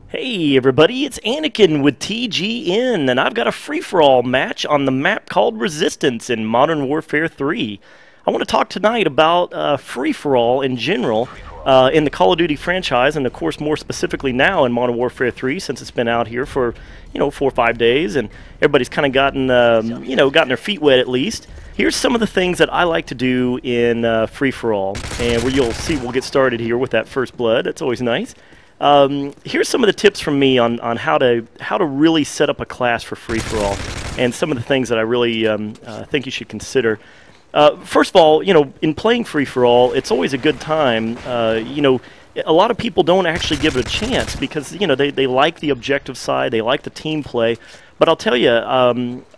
Hey everybody, it's Anakin with TGN, and I've got a free-for-all match on the map called Resistance in Modern Warfare 3. I want to talk tonight about free-for-all in general in the Call of Duty franchise, and of course more specifically now in Modern Warfare 3, since it's been out here for 4 or 5 days, and everybody's kind of gotten gotten their feet wet at least. Here's some of the things that I like to do in free-for-all, and where you'll see we'll get started here with that first blood. That's always nice. Here's some of the tips from me on how to really set up a class for free-for-all, and some of the things that I really think you should consider. First of all, in playing free-for-all, it's always a good time. A lot of people don't actually give it a chance because they like the objective side, they like the team play. But I'll tell you,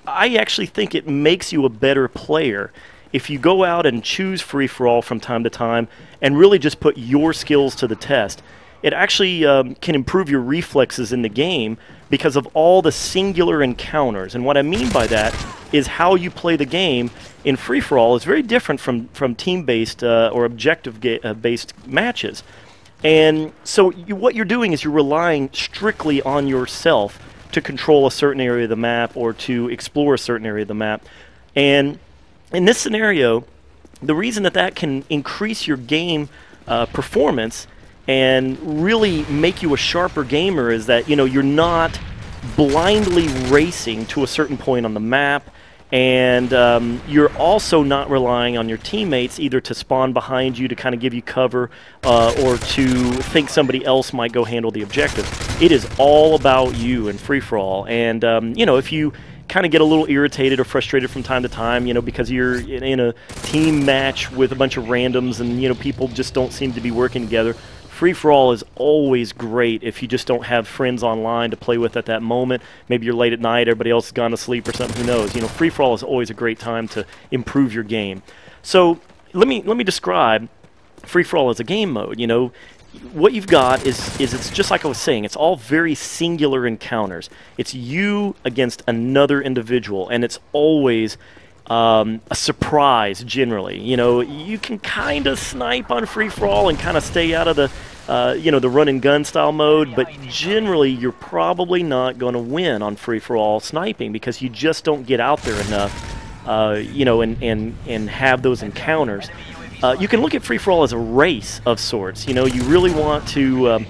I actually think it makes you a better player if you go out and choose free-for-all from time to time and really just put your skills to the test. It actually can improve your reflexes in the game because of all the singular encounters. And what I mean by that is how you play the game in free-for-all is very different from team-based or objective-based matches. And so what you're doing is you're relying strictly on yourself to control a certain area of the map or to explore a certain area of the map. And in this scenario, the reason that can increase your game performance and really make you a sharper gamer is that you're not blindly racing to a certain point on the map, and you're also not relying on your teammates either to spawn behind you to kind of give you cover or to think somebody else might go handle the objective. It is all about you in free-for-all, and if you kind of get a little irritated or frustrated from time to time, because you're in a team match with a bunch of randoms and people just don't seem to be working together, free-for-all is always great if you just don't have friends online to play with at that moment. Maybe you're late at night, everybody else has gone to sleep or something, who knows. Free-for-all is always a great time to improve your game. So let me describe free-for-all as a game mode. What you've got is it's just like I was saying, it's all very singular encounters. It's you against another individual, and it's always a surprise generally. You can kind of snipe on free-for-all and kind of stay out of the the run and gun style mode, but generally you're probably not going to win on free-for-all sniping because you just don't get out there enough and have those encounters. You can look at free-for-all as a race of sorts. You really want to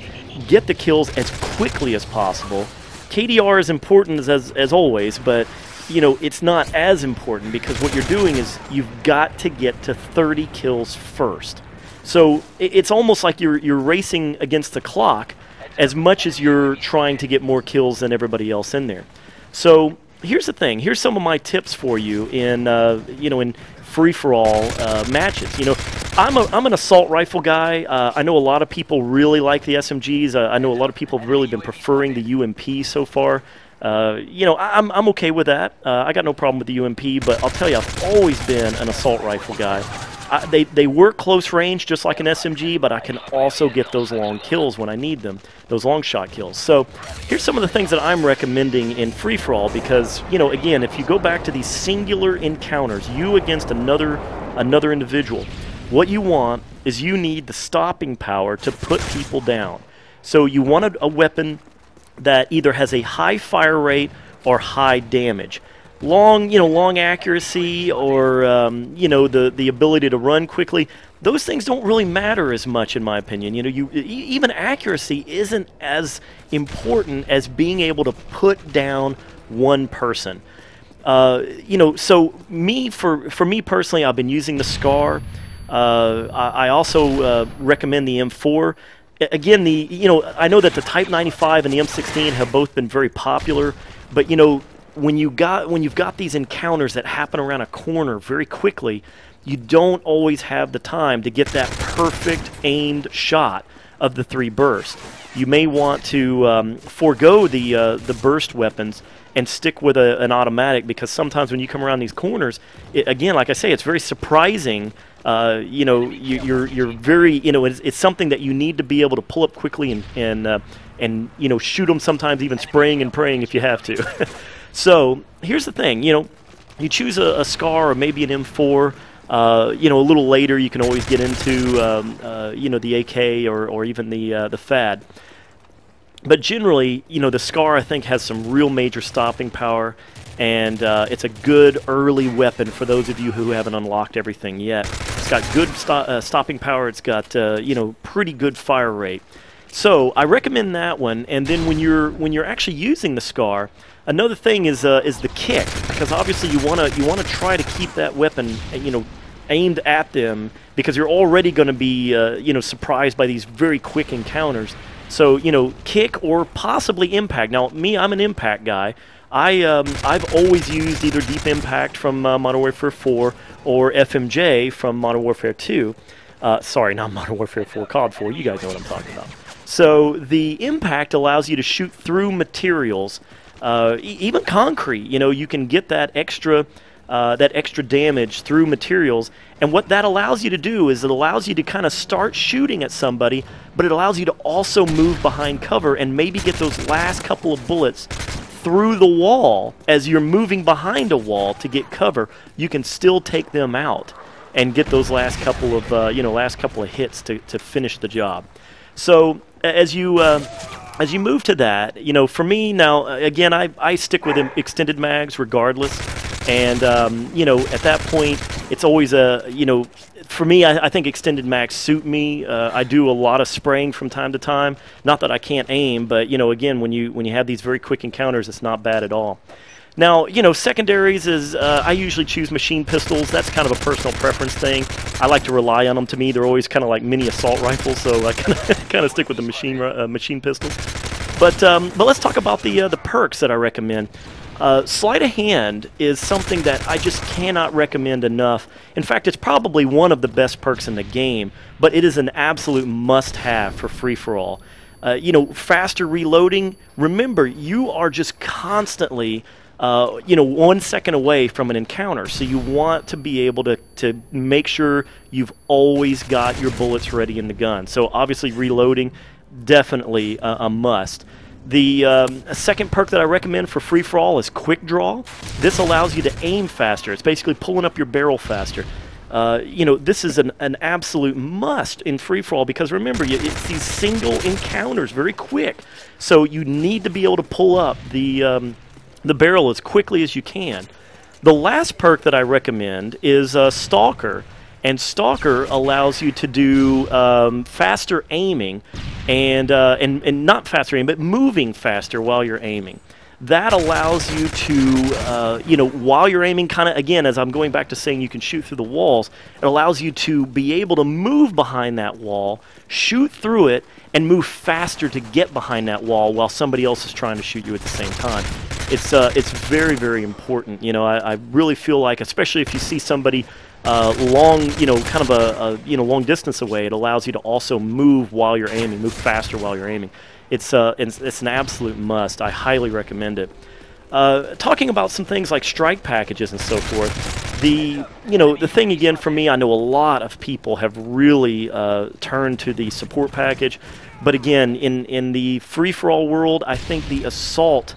get the kills as quickly as possible. KDR is important as always, but it's not as important because what you're doing is you've got to get to 30 kills first. So it's almost like you're racing against the clock as much as you're trying to get more kills than everybody else in there. So here's the thing. Here's some of my tips for you in in free-for-all matches. I'm an assault rifle guy. I know a lot of people really like the SMGs. I know a lot of people have really been preferring the UMP so far. I'm okay with that. I got no problem with the UMP, but I'll tell you, I've always been an assault rifle guy. They work close range just like an SMG, but I can also get those long kills when I need them, those long shot kills. So here's some of the things that I'm recommending in free-for-all because, again, if you go back to these singular encounters, you against another individual, what you want is you need the stopping power to put people down. So you want a weapon that either has a high fire rate or high damage. Long accuracy or the ability to run quickly. Those things don't really matter as much, in my opinion. Even accuracy isn't as important as being able to put down one person. So for me personally, I've been using the SCAR. I also recommend the M4. Again, I know that the Type 95 and the M16 have both been very popular, but when you've got these encounters that happen around a corner very quickly, you don't always have the time to get that perfect aimed shot of the 3 bursts. You may want to forego the burst weapons and stick with an automatic, because sometimes when you come around these corners, again, like I say, it's very surprising. You're very, it's something that you need to be able to pull up quickly and shoot them, sometimes even spraying and praying if you have to. So here's the thing, you choose a SCAR or maybe an M4. You know, a little later you can always get into you know, the AK or even the FAD. But generally, you know, the SCAR I think has some real major stopping power, and it's a good early weapon for those of you who haven't unlocked everything yet. It's got good stopping power. It's got you know, pretty good fire rate. So I recommend that one. And then when you're actually using the SCAR, another thing is the kick, because obviously you wanna try to keep that weapon, you know, aimed at them, because you're already going to be you know, surprised by these very quick encounters. So you know, kick or possibly impact. Now me, I'm an impact guy. I've always used either Deep Impact from Modern Warfare 4 or FMJ from Modern Warfare 2. Sorry, not Modern Warfare 4, COD 4. You guys know what I'm talking about. So the impact allows you to shoot through materials, even concrete. You know, you can get that extra damage through materials, and what that allows you to do is it allows you to kind of start shooting at somebody, but it allows you to also move behind cover and maybe get those last couple of bullets through the wall. As you're moving behind a wall to get cover, you can still take them out and get those last couple of you know, last couple of hits to finish the job. So as you move to that, you know, for me now, again, I stick with extended mags regardless. And, you know, at that point, it's always you know, for me, I think extended mags suit me. I do a lot of spraying from time to time. Not that I can't aim, but, you know, again, when you have these very quick encounters, it's not bad at all. Now, you know, secondaries is, I usually choose machine pistols. That's kind of a personal preference thing. I like to rely on them. To me, they're always kind of like mini assault rifles, so I kind of stick with the machine pistols. But let's talk about the perks that I recommend. Sleight of hand is something that I just cannot recommend enough. In fact, it's probably one of the best perks in the game, but it is an absolute must-have for free-for-all. You know, faster reloading. Remember, you are just constantly, you know, 1 second away from an encounter, so you want to be able to make sure you've always got your bullets ready in the gun. So obviously reloading, definitely a must. The second perk that I recommend for free-for-all is Quick Draw. This allows you to aim faster. It's basically pulling up your barrel faster. You know, this is an absolute must in free-for-all, because remember, it's these single encounters, very quick. So you need to be able to pull up the barrel as quickly as you can. The last perk that I recommend is Stalker. And Stalker allows you to do faster aiming, and not faster aiming, but moving faster while you're aiming. That allows you to, you know, while you're aiming, kind of, again, as I'm going back to saying you can shoot through the walls, it allows you to be able to move behind that wall, shoot through it, and move faster to get behind that wall while somebody else is trying to shoot you at the same time. It's very, very important. You know, I really feel like, especially if you see somebody long, you know, kind of a you know, long distance away, it allows you to also move while you're aiming, move faster while you're aiming. It's an absolute must. I highly recommend it. Talking about some things like strike packages and so forth, you know, the thing again for me, I know a lot of people have really turned to the support package, but again, in the free-for-all world, I think the assault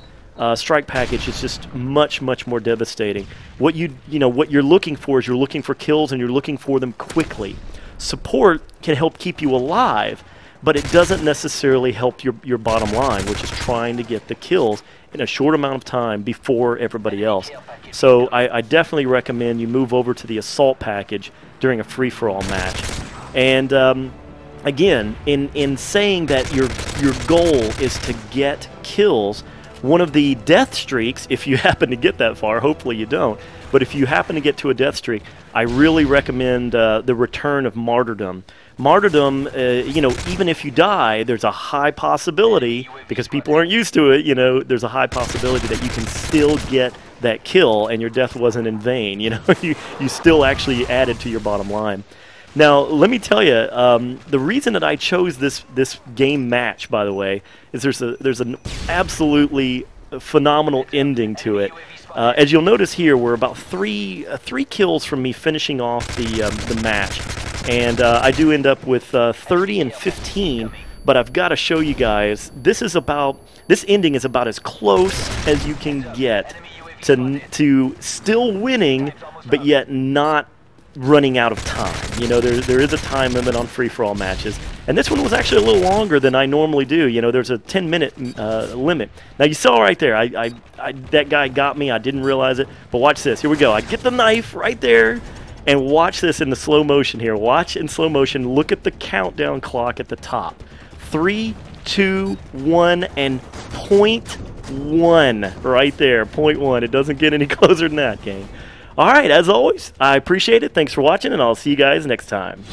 strike package is just much more devastating. What what you're looking for is you're looking for kills, and you're looking for them quickly. Support can help keep you alive, but it doesn't necessarily help your bottom line, which is trying to get the kills in a short amount of time before everybody else. So I definitely recommend you move over to the assault package during a free-for-all match. And again, in saying that your goal is to get kills, one of the death streaks, if you happen to get that far, hopefully you don't, but if you happen to get to a death streak, I really recommend the return of martyrdom. Martyrdom, you know, even if you die, there's a high possibility, because people aren't used to it, you know, there's a high possibility that you can still get that kill and your death wasn't in vain. You know, you still actually added to your bottom line. Now, let me tell you, the reason that I chose this game match, by the way, is there's an absolutely phenomenal ending to it. As you'll notice here, we're about three kills from me finishing off the match, and I do end up with 30 and 15. But I've got to show you guys, this ending is about as close as you can get to still winning, but yet not running out of time. You know, there is a time limit on free-for-all matches, and this one was actually a little longer than I normally do. You know, there's a 10-minute limit. Now you saw right there, that guy got me. I didn't realize it, but watch this. Here we go. I get the knife right there, and watch this in the slow motion here. Watch in slow motion. Look at the countdown clock at the top. 3, 2, 1, and .1 right there. .1. It doesn't get any closer than that, gang. All right, as always, I appreciate it. Thanks for watching, and I'll see you guys next time.